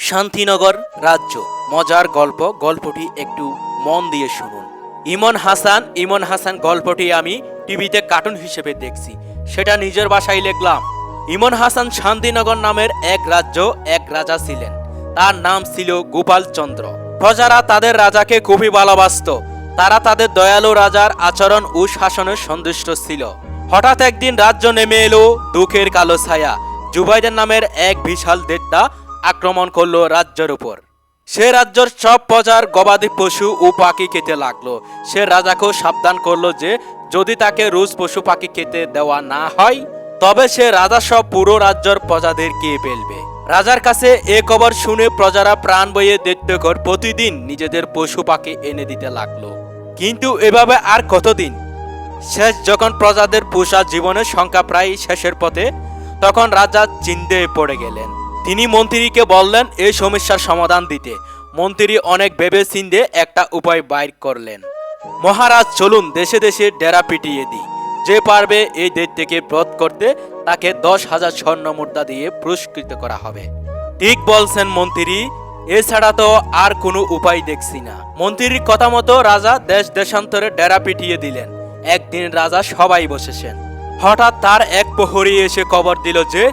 শান্তিনগর রাজ্য। মজার গল্প। গল্পটি একটু মন দিয়ে শুনুন। ইমন হাসান গল্পটি আমি টিভিতে কার্টুন হিসেবে দেখছি, সেটা নিজের ভাষায় লিখলাম। ইমন হাসান শান্তিনগর নামের এক রাজ্য, এক রাজা ছিলেন। তার নাম ছিল গোপাল চন্দ্র। প্রজারা তাদের রাজাকে খুবই ভালোবাসত। তারা তাদের দয়ালু রাজার আচরণ ও শাসনে সন্তুষ্ট ছিল। হঠাৎ একদিন রাজ্য নেমে এলো দুঃখের কালো ছায়া। জুবাইদার নামের এক বিশাল দৈত্য আক্রমণ করলো রাজ্যের উপর। সে রাজ্যের সব প্রজার গবাদি পশু ও পাখি খেতে লাগলো। সে রাজাকেও সাবধান করলো যে যদি তাকে রোজ পশু পাখি খেতে দেওয়া না হয় তবে সে রাজা সব পুরো রাজ্যের প্রজাদের খেয়ে ফেলবে। রাজার কাছে এ খবর শুনে প্রজারা প্রাণ বইয়ে দৈত্যকর প্রতিদিন নিজেদের পশু পাখি এনে দিতে লাগলো। কিন্তু এভাবে আর কতদিন? শেষ যখন প্রজাদের পোষা জীবনের সংখ্যা প্রায় শেষের পথে, তখন রাজা চিন্তায় পড়ে গেলেন। তিনি মন্ত্রীকে বললেন এই সমস্যার সমাধান দিতে। মন্ত্রী অনেক ভেবে চিন্তে একটা উপায় বাইর করলেন। মহারাজ, চলুন দেশে দেশে ডেরা পিটিয়ে দিই। যে পারবে এই দৈত্যকে বধ করতে তাকে 10,000 স্বর্ণ মুদ্রা দিয়ে পুরস্কৃত করা হবে। ঠিক বলছেন মন্ত্রী, এছাড়া তো আর কোনো উপায় দেখছি না। মন্ত্রীর কথা মতো রাজা দেশ দেশান্তরে ডেরা পিটিয়ে দিলেন। একদিন রাজা সবাই বসেছেন। হঠাৎ তার এক প্রহরী এসে খবর দিল যে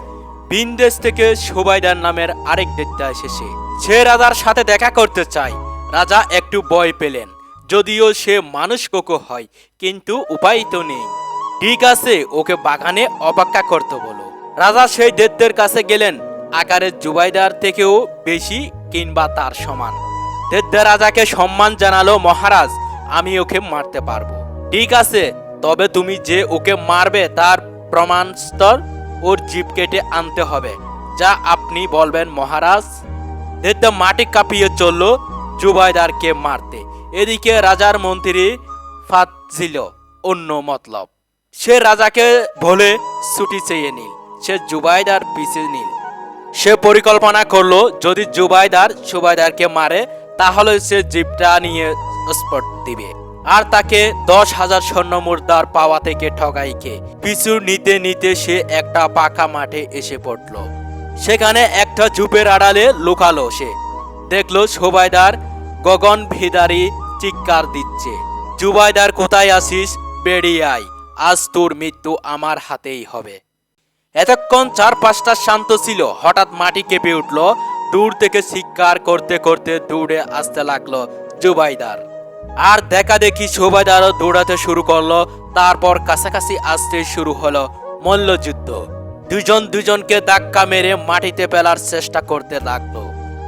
বিন্দেশ থেকে সুবাইদার নামের আরেক দৈত্য এসেছে। সে রাজার সাথে দেখা করতে চায়। রাজা একটু ভয় পেলেন, যদিও সে মানুষ কোকো হয়, কিন্তু উপায় তো নেই। ঠিক আছে, ওকে বাগানে অপেক্ষা করতে বলো। রাজা সেই দৈত্যের কাছে গেলেন। আকারে জুবাইদার থেকেও বেশি কিংবা তার সমান। দৈত্য রাজাকে সম্মান জানালো, মহারাজ, আমি ওকে মারতে পারবো। ঠিক আছে, তবে তুমি যে ওকে মারবে তার প্রমাণ স্তর ওর জিভ কেটে আনতে হবে। যা আপনি বলবেন মহারাজ। দৈত্য মাটি কাঁপিয়ে চলল জুবাইদারকে মারতে। এদিকে রাজার মন্ত্রী ফাতজিল অন্য মতলব। সে রাজাকে বলে ছুটি চেয়ে নিল। সে জুবাইদার পিছিয়ে নিল। সে পরিকল্পনা করলো যদি জুবাইদার সুবাইদারকে মারে তাহলে সে জিভটা নিয়ে স্পট দিবে আর তাকে 10,000 স্বর্ণ মুদ্রার পাওয়া থেকে ঠগাইকে পিছু নিতে নিতে সে একটা পাকা মাঠে এসে পড়ল। সেখানে একটা ঝোপের আড়ালে লুকালো সে। দেখলো সুবাইদার গগন ভিদারি চিৎকার দিচ্ছে, জুবাইদার কোথায় আসিস? বেরিয়ে আয়, আজ তোর মৃত্যু আমার হাতেই হবে। এতক্ষণ চারপাশটা শান্ত ছিল। হঠাৎ মাটি কেঁপে উঠল। দূর থেকে চিৎকার করতে করতে দৌড়ে আসতে লাগলো জুবাইদার। আর দেখা দেখি সুবাইদারও দৌড়াতে শুরু করলো। তারপর কাছাকাছি আসতে শুরু হলো মল্লযুদ্ধ। দুজন দুজনকে ধাক্কা মেরে মাটিতে ফেলার চেষ্টা করতে লাগলো।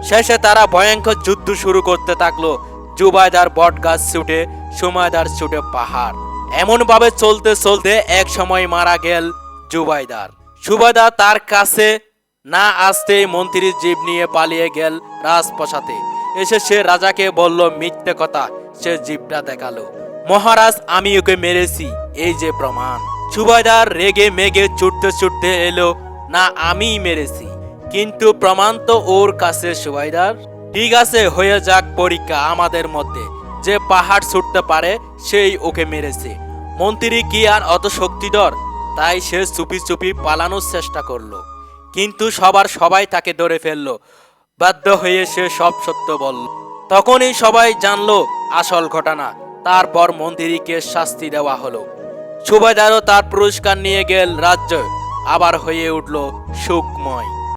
শেষে তারা ভয়ঙ্কর যুদ্ধ শুরু করতে থাকলো। জুবাইদার বট গাছ ছুটে, সুবাইদার ছুটে পাহাড়। এমন ভাবে চলতে চলতে এক সময় মারা গেল জুবাইদার। সুবাইদার তার কাছে না আসতেই মন্ত্রীর জিভ নিয়ে পালিয়ে গেল রাজপ্রাসাদে। এসে সে রাজাকে বলল মিথ্যে কথা। সে জিভটা দেখালো। মহারাজ, আমি ওকে মেরেছি, এই যে প্রমাণ। সুবাইদার রেগে মেগে ছুটতে ছুটতে এলো, না আমিই মেরেছি। কিন্তু প্রমাণ তো ওর কাছে সুবাইদার। ঠিক আছে, হয়ে যাক পরীক্ষা আমাদের মধ্যে। যে পাহাড় ছুটতে পারে সেই ওকে মেরেছে। মন্ত্রী কি আর অত শক্তিধর? তাই সে চুপি চুপি পালানোর চেষ্টা করলো। কিন্তু সবাই তাকে ধরে ফেললো। বাধ্য হয়ে সে সব সত্য বলল। তখনই সবাই জানলো আসল ঘটনা। তারপর মন্ত্রীকে শাস্তি দেওয়া হলো। সুবাইদারও তার পুরস্কার নিয়ে গেল রাজ্য। আবার হয়ে উঠল সুখময়।